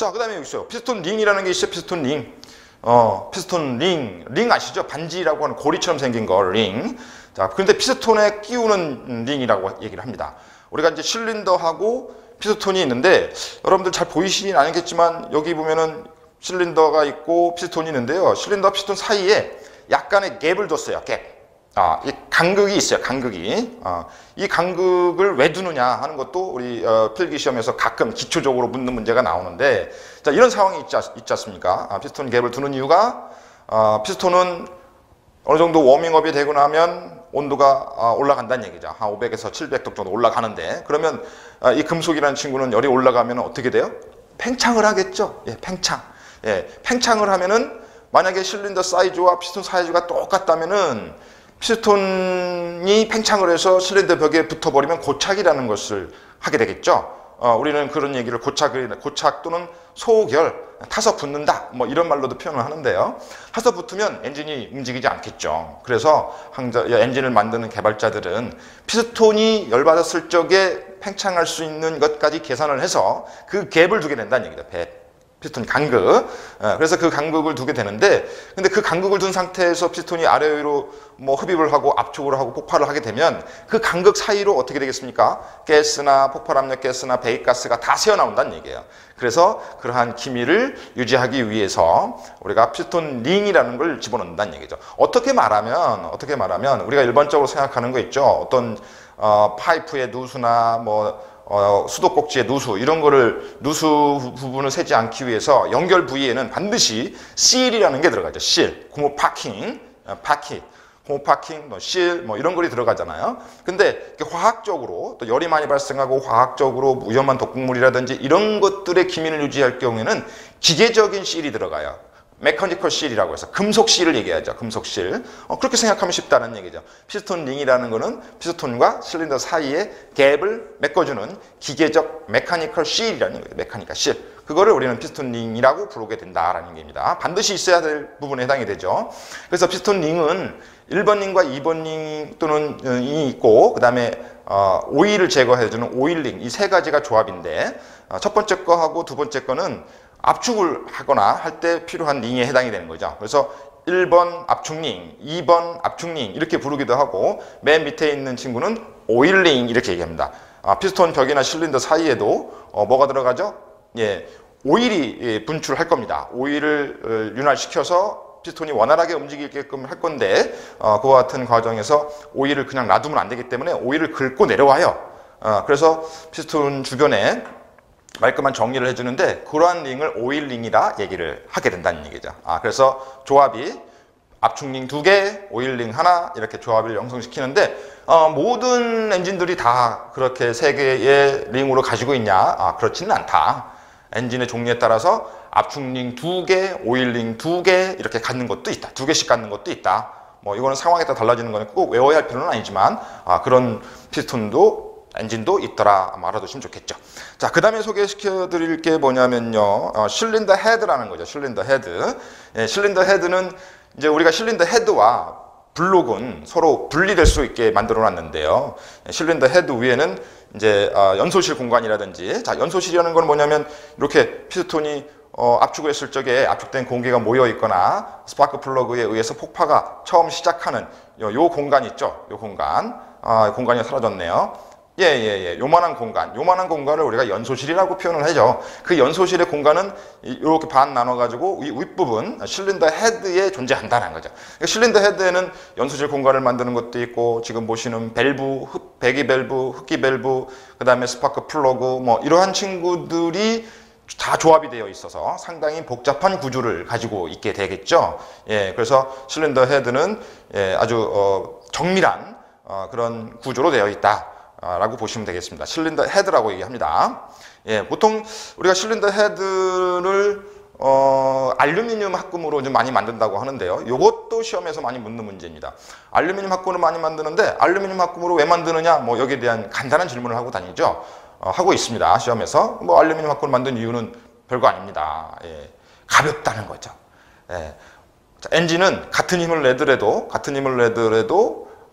자, 그 다음에 여기 있어요. 피스톤 링이라는 게 있어요. 피스톤 링. 피스톤 링 아시죠? 반지라고 하는 고리처럼 생긴 거, 링. 자, 그런데 피스톤에 끼우는 링이라고 얘기를 합니다. 우리가 이제 실린더하고 피스톤이 있는데, 여러분들 잘 보이시진 않겠지만, 여기 보면은 실린더가 있고 피스톤이 있는데요. 실린더 피스톤 사이에 약간의 갭을 뒀어요. 갭. 이 간극이 있어요. 간극이. 이 간극을 왜 두느냐 하는 것도 우리 필기 시험에서 가끔 기초적으로 묻는 문제가 나오는데, 자, 이런 상황이 있지 않습니까? 피스톤 갭을 두는 이유가 피스톤은 어느 정도 워밍업이 되고 나면 온도가 올라간다는 얘기죠. 한 500에서 700도 정도 올라가는데, 그러면 이 금속이라는 친구는 열이 올라가면 어떻게 돼요? 팽창을 하겠죠. 예, 팽창. 예, 팽창을 하면은 만약에 실린더 사이즈와 피스톤 사이즈가 똑같다면은 피스톤이 팽창을 해서 실린더 벽에 붙어버리면 고착이라는 것을 하게 되겠죠. 우리는 그런 얘기를 고착 또는 소결, 타서 붙는다, 뭐 이런 말로도 표현을 하는데요. 타서 붙으면 엔진이 움직이지 않겠죠. 그래서 엔진을 만드는 개발자들은 피스톤이 열받았을 적에 팽창할 수 있는 것까지 계산을 해서 그 갭을 두게 된다는 얘기죠. 피스톤 간극. 그래서 그 간극을 두게 되는데, 근데 그 간극을 둔 상태에서 피스톤이 아래 위로 뭐 흡입을 하고 압축을 하고 폭발을 하게 되면 그 간극 사이로 어떻게 되겠습니까? 가스나 폭발 압력 가스나 배기가스가 다 새어나온다는 얘기예요. 그래서 그러한 기미를 유지하기 위해서 우리가 피스톤 링이라는 걸 집어넣는다는 얘기죠. 어떻게 말하면 우리가 일반적으로 생각하는 거 있죠. 어떤 파이프의 누수나 뭐 수도꼭지의 누수, 이런 거를 누수 부분을 새지 않기 위해서 연결 부위에는 반드시 실이라는 게 들어가죠. 실, 고무 파킹, 고무 파킹, 실, 이런 걸이 들어가잖아요. 근데 화학적으로 또 열이 많이 발생하고 화학적으로 위험한 독극물이라든지 이런 것들의 기민을 유지할 경우에는 기계적인 실이 들어가요. 메커니컬 실이라고 해서 금속 실을 얘기하죠. 금속 실. 그렇게 생각하면 쉽다는 얘기죠. 피스톤 링이라는 거는 피스톤과 실린더 사이에 갭을 메꿔주는 기계적 메커니컬 실이라는 거예요. 메커니컬 실. 그거를 우리는 피스톤 링이라고 부르게 된다라는 얘기입니다. 반드시 있어야 될 부분에 해당이 되죠. 그래서 피스톤 링은 1번 링과 2번 링 또는 이 있고, 그 다음에 오일을 제거해주는 오일 링, 이 세 가지가 조합인데, 첫 번째 거하고 두 번째 거는 압축을 하거나 할 때 필요한 링에 해당이 되는 거죠. 그래서 1번 압축링, 2번 압축링 이렇게 부르기도 하고, 맨 밑에 있는 친구는 오일링 이렇게 얘기합니다. 피스톤 벽이나 실린더 사이에도 뭐가 들어가죠? 예, 오일이 분출할 겁니다. 오일을 윤활시켜서 피스톤이 원활하게 움직이게끔 할 건데, 그와 같은 과정에서 오일을 그냥 놔두면 안 되기 때문에 오일을 긁고 내려와요. 그래서 피스톤 주변에 말끔한 정리를 해주는데, 그러한 링을 오일링이라 얘기를 하게 된다는 얘기죠. 그래서 조합이 압축링 2개, 오일링 하나 이렇게 조합을 형성시키는데, 모든 엔진들이 다 그렇게 3개의 링으로 가지고 있냐? 그렇지는 않다. 엔진의 종류에 따라서 압축링 2개, 오일링 2개 이렇게 갖는 것도 있다. 2개씩 갖는 것도 있다. 뭐 이거는 상황에 따라 달라지는 거니까 꼭 외워야 할 필요는 아니지만, 그런 피스톤도 엔진도 있더라 알아두시면 좋겠죠. 자, 그 다음에 소개시켜 드릴 게 뭐냐면요, 실린더 헤드라는 거죠. 실린더 헤드. 예, 실린더 헤드는 이제 우리가 실린더 헤드와 블록은 서로 분리될 수 있게 만들어 놨는데요. 실린더 헤드 위에는 이제 연소실 공간이라든지, 자, 연소실이라는 건 뭐냐면 이렇게 피스톤이 압축을 했을 적에 압축된 공기가 모여 있거나 스파크 플러그에 의해서 폭파가 처음 시작하는 요 공간 있죠. 요 공간. 공간이 사라졌네요. 요만한 공간을 우리가 연소실이라고 표현을 하죠. 그 연소실의 공간은 이렇게 반 나눠가지고 이 윗부분, 실린더 헤드에 존재한다는 거죠. 실린더 헤드에는 연소실 공간을 만드는 것도 있고, 지금 보시는 밸브, 배기 밸브, 흡기 밸브, 그 다음에 스파크 플러그, 뭐 이러한 친구들이 다 조합이 되어 있어서 상당히 복잡한 구조를 가지고 있게 되겠죠. 예, 그래서 실린더 헤드는 아주 정밀한 그런 구조로 되어 있다 라고 보시면 되겠습니다. 실린더 헤드라고 얘기합니다. 예, 보통 우리가 실린더 헤드를 알루미늄 합금으로 좀 많이 만든다고 하는데요. 이것도 시험에서 많이 묻는 문제입니다. 알루미늄 합금으로 많이 만드는데, 알루미늄 합금으로 왜 만드느냐, 뭐 여기에 대한 간단한 질문을 하고 다니죠. 하고 있습니다. 시험에서. 뭐 알루미늄 합금을 만든 이유는 별거 아닙니다. 예, 가볍다는 거죠. 예. 자, 엔진은 같은 힘을 내더라도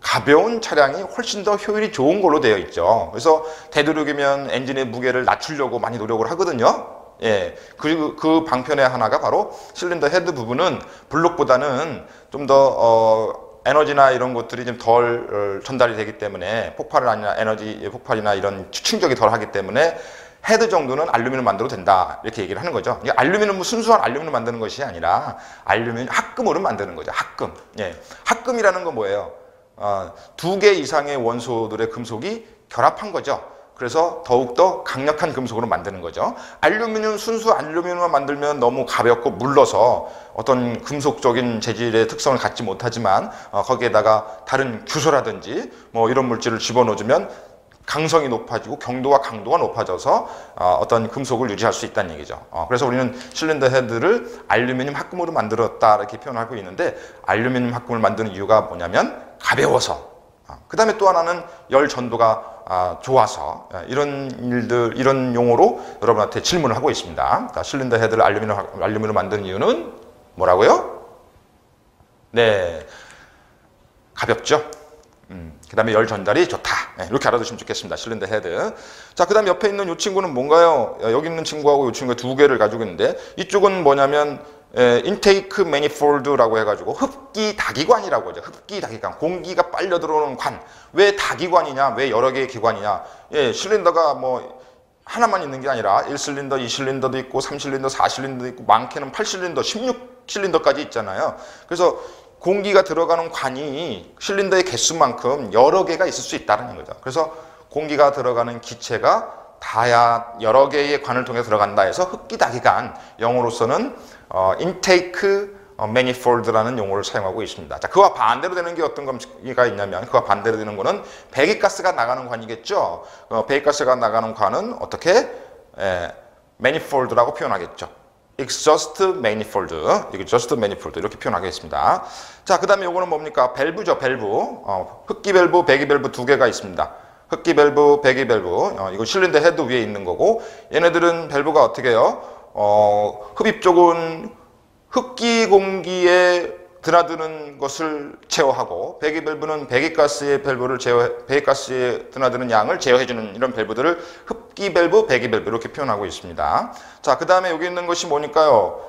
가벼운 차량이 훨씬 더 효율이 좋은 걸로 되어 있죠. 그래서 되도록이면 엔진의 무게를 낮추려고 많이 노력을 하거든요. 예, 그 방편의 하나가 바로 실린더 헤드 부분은 블록보다는 좀 더 에너지나 이런 것들이 좀 덜 전달이 되기 때문에 폭발이나 에너지 폭발이나 이런 충격이 덜 하기 때문에 헤드 정도는 알루미늄 만들어도 된다 이렇게 얘기를 하는 거죠. 이게 알루미늄 순수한 알루미늄 만드는 것이 아니라 알루미늄 합금으로 만드는 거죠. 합금. 예, 합금이라는 건 뭐예요? 두 개 이상의 원소들의 금속이 결합한 거죠. 그래서 더욱더 강력한 금속으로 만드는 거죠. 알루미늄, 순수 알루미늄만 만들면 너무 가볍고 물러서 어떤 금속적인 재질의 특성을 갖지 못하지만 거기에다가 다른 규소라든지 뭐 이런 물질을 집어넣어주면 강성이 높아지고 경도와 강도가 높아져서 어떤 금속을 유지할 수 있다는 얘기죠. 그래서 우리는 실린더 헤드를 알루미늄 합금으로 만들었다 이렇게 표현하고 있는데 알루미늄 합금을 만드는 이유가 뭐냐면 가벼워서 그 다음에 또 하나는 열 전도가 좋아서 이런 용어로 여러분한테 질문을 하고 있습니다. 그러니까 실린더 헤드를 알루미늄으로 만드는 이유는 뭐라고요? 네, 가볍죠. 그 다음에 열 전달이 좋다. 네, 이렇게 알아두시면 좋겠습니다. 실린더 헤드. 자, 그 다음 옆에 있는 이 친구는 뭔가요? 여기 있는 친구하고 이 친구가 두 개를 가지고 있는데 이쪽은 뭐냐면 인테이크 매니폴드라고 해가지고 흡기 다기관이라고 하죠. 흡기 다기관. 공기가 빨려 들어오는 관. 왜 다기관이냐? 왜 여러 개의 기관이냐? 예, 실린더가 뭐 하나만 있는 게 아니라 1실린더, 2실린더도 있고 3실린더, 4실린더도 있고 많게는 8실린더, 16실린더까지 있잖아요. 그래서 공기가 들어가는 관이 실린더의 개수만큼 여러 개가 있을 수 있다는 거죠. 그래서 공기가 들어가는 기체가 여러 개의 관을 통해 들어간다 해서 흡기다기관, 영어로서는 intake manifold라는 용어를 사용하고 있습니다. 자, 그와 반대로 되는 게 어떤 것가 있냐면 그와 반대로 되는 거는 배기가스가 나가는 관이겠죠. 배기가스가 나가는 관은 어떻게 manifold라고 표현하겠죠. exhaust manifold 이렇게 표현하겠습니다. 자, 그 다음에 요거는 뭡니까? 밸브죠, 밸브. 흡기 밸브, 배기 밸브 두 개가 있습니다. 흡기 밸브, 배기 밸브. 이거 실린더 헤드 위에 있는 거고, 얘네들은 밸브가 어떻게 해요? 흡입 쪽은 흡기 공기에 드나드는 것을 제어하고, 배기 밸브는 배기가스의 배기가스에 드나드는 양을 제어해주는 이런 밸브들을 흡기 밸브, 배기 밸브 이렇게 표현하고 있습니다. 자, 그 다음에 여기 있는 것이 뭐니까요?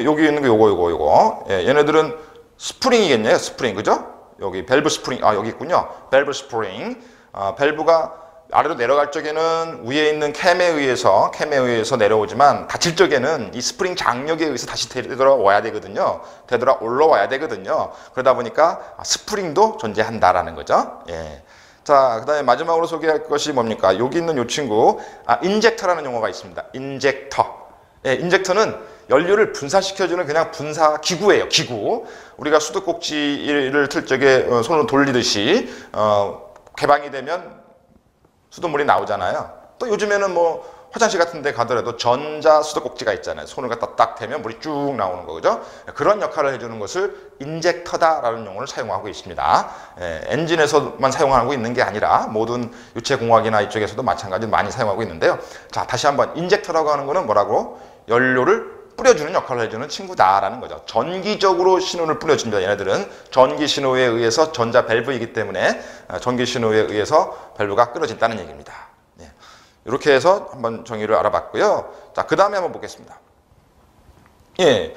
여기 있는 게 요거. 예, 얘네들은 스프링이겠네요. 스프링, 그죠? 여기 밸브 스프링, 여기 있군요. 밸브 스프링. 밸브가 아래로 내려갈 적에는 위에 있는 캠에 의해서 내려오지만 닫힐 적에는 이 스프링 장력에 의해서 다시 되돌아와야 되거든요. 올라와야 되거든요. 그러다 보니까 스프링도 존재한다라는 거죠. 예. 자, 그 다음에 마지막으로 소개할 것이 뭡니까? 여기 있는 이 친구, 인젝터라는 용어가 있습니다. 인젝터. 예, 인젝터는 연료를 분사시켜주는 그냥 분사 기구예요. 기구. 우리가 수도꼭지를 틀 적에 손으로 돌리듯이 개방이 되면 수돗물이 나오잖아요. 또 요즘에는 뭐 화장실 같은 데 가더라도 전자 수도꼭지가 있잖아요. 손을 갖다 딱 대면 물이 쭉 나오는 거죠. 그런 역할을 해주는 것을 인젝터다라는 용어를 사용하고 있습니다. 엔진에서만 사용하고 있는 게 아니라 모든 유체공학이나 이쪽에서도 마찬가지로 많이 사용하고 있는데요. 자, 다시 한번 인젝터라고 하는 거는 뭐라고? 연료를 뿌려주는 역할을 해주는 친구다라는 거죠. 전기적으로 신호를 뿌려줍니다. 얘네들은 전기 신호에 의해서 전자 밸브이기 때문에 전기 신호에 의해서 밸브가 끊어진다는 얘기입니다. 네. 이렇게 해서 한번 정의를 알아봤고요. 자, 그 다음에 한번 보겠습니다. 예,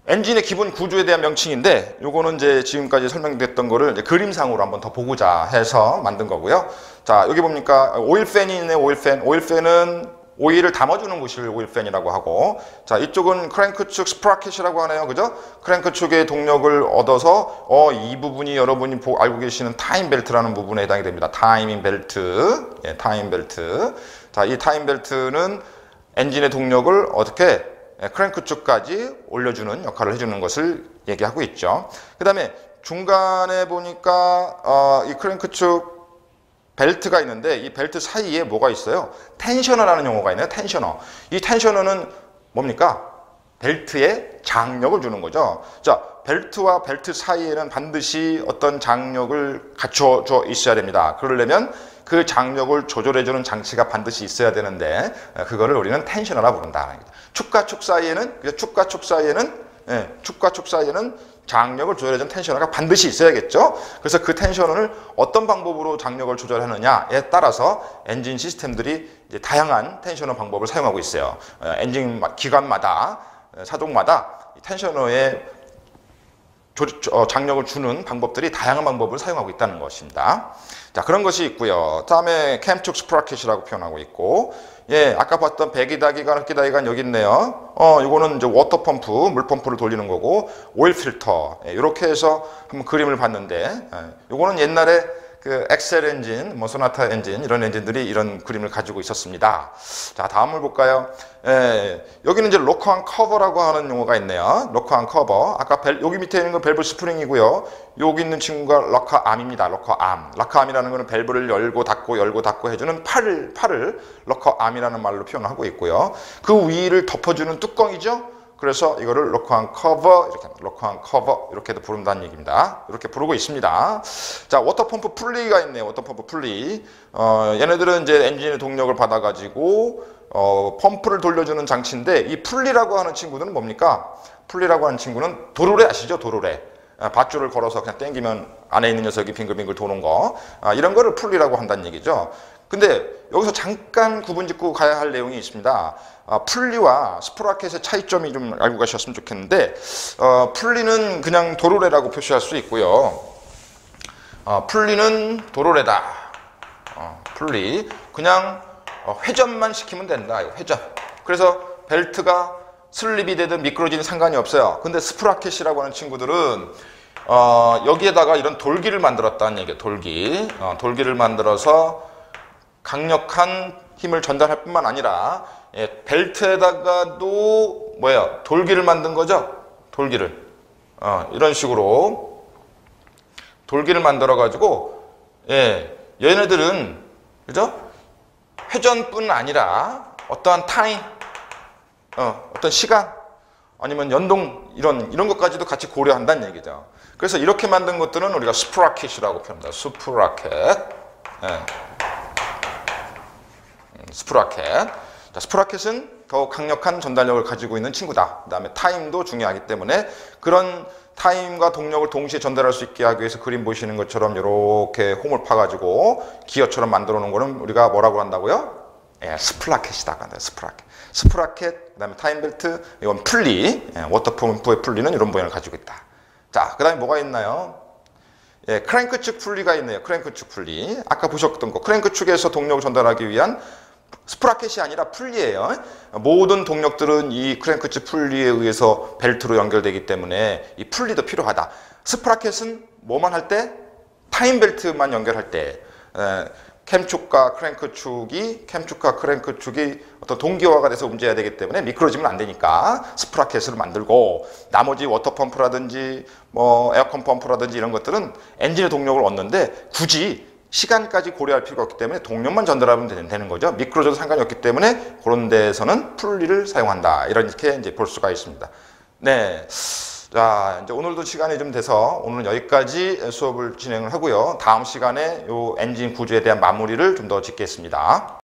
엔진의 기본 구조에 대한 명칭인데 요거는 이제 지금까지 설명됐던 거를 이제 그림상으로 한번 더 보고자 해서 만든 거고요. 자, 여기 봅니까? 오일팬이 있네. 오일팬은 오일을 담아주는 것을 오일팬이라고 하고, 자, 이쪽은 크랭크축 스프라켓이라고 하네요. 그죠? 크랭크축의 동력을 얻어서 이 부분이 여러분이 알고 계시는 타임 벨트라는 부분에 해당이 됩니다. 타이밍 벨트. 예, 타임 벨트. 자, 이 타임 벨트는 엔진의 동력을 어떻게 크랭크축까지 올려주는 역할을 해주는 것을 얘기하고 있죠. 그 다음에 중간에 보니까 이 크랭크축 벨트가 있는데 이 벨트 사이에 뭐가 있어요? 텐셔너라는 용어가 있네요. 텐셔너. 이 텐셔너는 뭡니까? 벨트에 장력을 주는 거죠. 자, 벨트와 벨트 사이에는 반드시 어떤 장력을 갖춰져 있어야 됩니다. 그러려면 그 장력을 조절해주는 장치가 반드시 있어야 되는데 그거를 우리는 텐셔너라 부른다. 축과 축 사이에는 축과 축 사이에는 장력을 조절해주는 텐셔너가 반드시 있어야겠죠. 그래서 그 텐셔너를 어떤 방법으로 장력을 조절하느냐에 따라서 엔진 시스템들이 이제 다양한 텐셔너 방법을 사용하고 있어요. 엔진 기관마다 차종마다 텐셔너의 장력을 주는 방법들이 다양한 방법을 사용하고 있다는 것입니다. 자, 그런 것이 있고요. 다음에 캠축 스프라켓이라고 표현하고 있고, 아까 봤던 배기다기관, 흡기다기관 여기 있네요. 이거는 이제 워터펌프, 물펌프를 돌리는 거고, 오일 필터, 이렇게 해서 한번 그림을 봤는데, 이거는 옛날에 그 엑셀 엔진, 뭐 소나타 엔진 이런 엔진들이 이런 그림을 가지고 있었습니다. 자, 다음을 볼까요? 여기는 이제 로커암 커버라고 하는 용어가 있네요. 로커암 커버. 아까 여기 밑에 있는 건 밸브 스프링이고요. 여기 있는 친구가 럭커암입니다. 럭커암. 럭커암이라는 거는 밸브를 열고 닫고 해주는 팔을 럭커암이라는 말로 표현하고 있고요. 그 위를 덮어주는 뚜껑이죠. 그래서 이거를 로커암 커버, 이렇게 로커암 커버 이렇게도 부른다는 얘기입니다. 이렇게 부르고 있습니다. 자, 워터펌프 풀리가 있네요. 워터펌프 풀리. 얘네들은 이제 엔진의 동력을 받아가지고 펌프를 돌려주는 장치인데, 이 풀리라고 하는 친구들은 뭡니까? 풀리라고 하는 친구는 도르래 아시죠? 도르래. 밧줄을 걸어서 그냥 당기면 안에 있는 녀석이 빙글빙글 도는 거. 이런 거를 풀리라고 한다는 얘기죠. 근데 여기서 잠깐 구분짓고 가야 할 내용이 있습니다. 풀리와 스프라켓의 차이점이 좀 알고 가셨으면 좋겠는데, 풀리는 그냥 도르래라고 표시할 수 있고요. 풀리는 도르래다. 풀리 그냥 회전만 시키면 된다. 회전. 그래서 벨트가 슬립이 되든 미끄러지는 상관이 없어요. 근데 스프라켓이라고 하는 친구들은 여기에다가 이런 돌기를 만들었다는 얘기예요. 돌기. 돌기를 만들어서 강력한 힘을 전달할 뿐만 아니라 벨트에다가도 돌기를 만든 거죠. 돌기를 이런 식으로 돌기를 만들어 가지고 얘네들은 그죠? 회전뿐 아니라 어떠한 타임, 어떤 시간 아니면 연동 이런 것까지도 같이 고려한다는 얘기죠. 그래서 이렇게 만든 것들은 우리가 스프라켓이라고 표현합니다. 스프라켓. 스프라켓. 자, 스프라켓은 더 강력한 전달력을 가지고 있는 친구다. 그 다음에 타임도 중요하기 때문에 그런 타임과 동력을 동시에 전달할 수 있게 하기 위해서 그림 보시는 것처럼 이렇게 홈을 파가지고 기어처럼 만들어 놓은 거는 우리가 뭐라고 한다고요? 스프라켓이라고 한다. 스프라켓, 그 다음에 타임벨트, 이건 풀리, 워터펌프의 풀리는 이런 모양을 가지고 있다. 자, 그 다음에 뭐가 있나요? 크랭크 축 풀리가 있네요. 크랭크 축 풀리. 아까 보셨던 거. 크랭크 축에서 동력을 전달하기 위한 스프라켓이 아니라 풀리예요. 모든 동력들은 이 크랭크 축 풀리에 의해서 벨트로 연결되기 때문에 이 풀리도 필요하다. 스프라켓은 뭐만 할 때? 타임벨트만 연결할 때. 캠축과 크랭크 축이 어떤 동기화가 돼서 움직여야 되기 때문에 미끄러지면 안 되니까 스프라켓을 만들고, 나머지 워터펌프라든지 뭐 에어컨 펌프라든지 이런 것들은 엔진의 동력을 얻는데 굳이 시간까지 고려할 필요가 없기 때문에 동력만 전달하면 되는 거죠. 미끄러져도 상관이 없기 때문에 그런 데에서는 풀리를 사용한다. 이렇게 이제 볼 수가 있습니다. 네. 자, 이제 오늘도 시간이 좀 돼서 오늘은 여기까지 수업을 진행을 하고요. 다음 시간에 요 엔진 구조에 대한 마무리를 좀 더 짓겠습니다.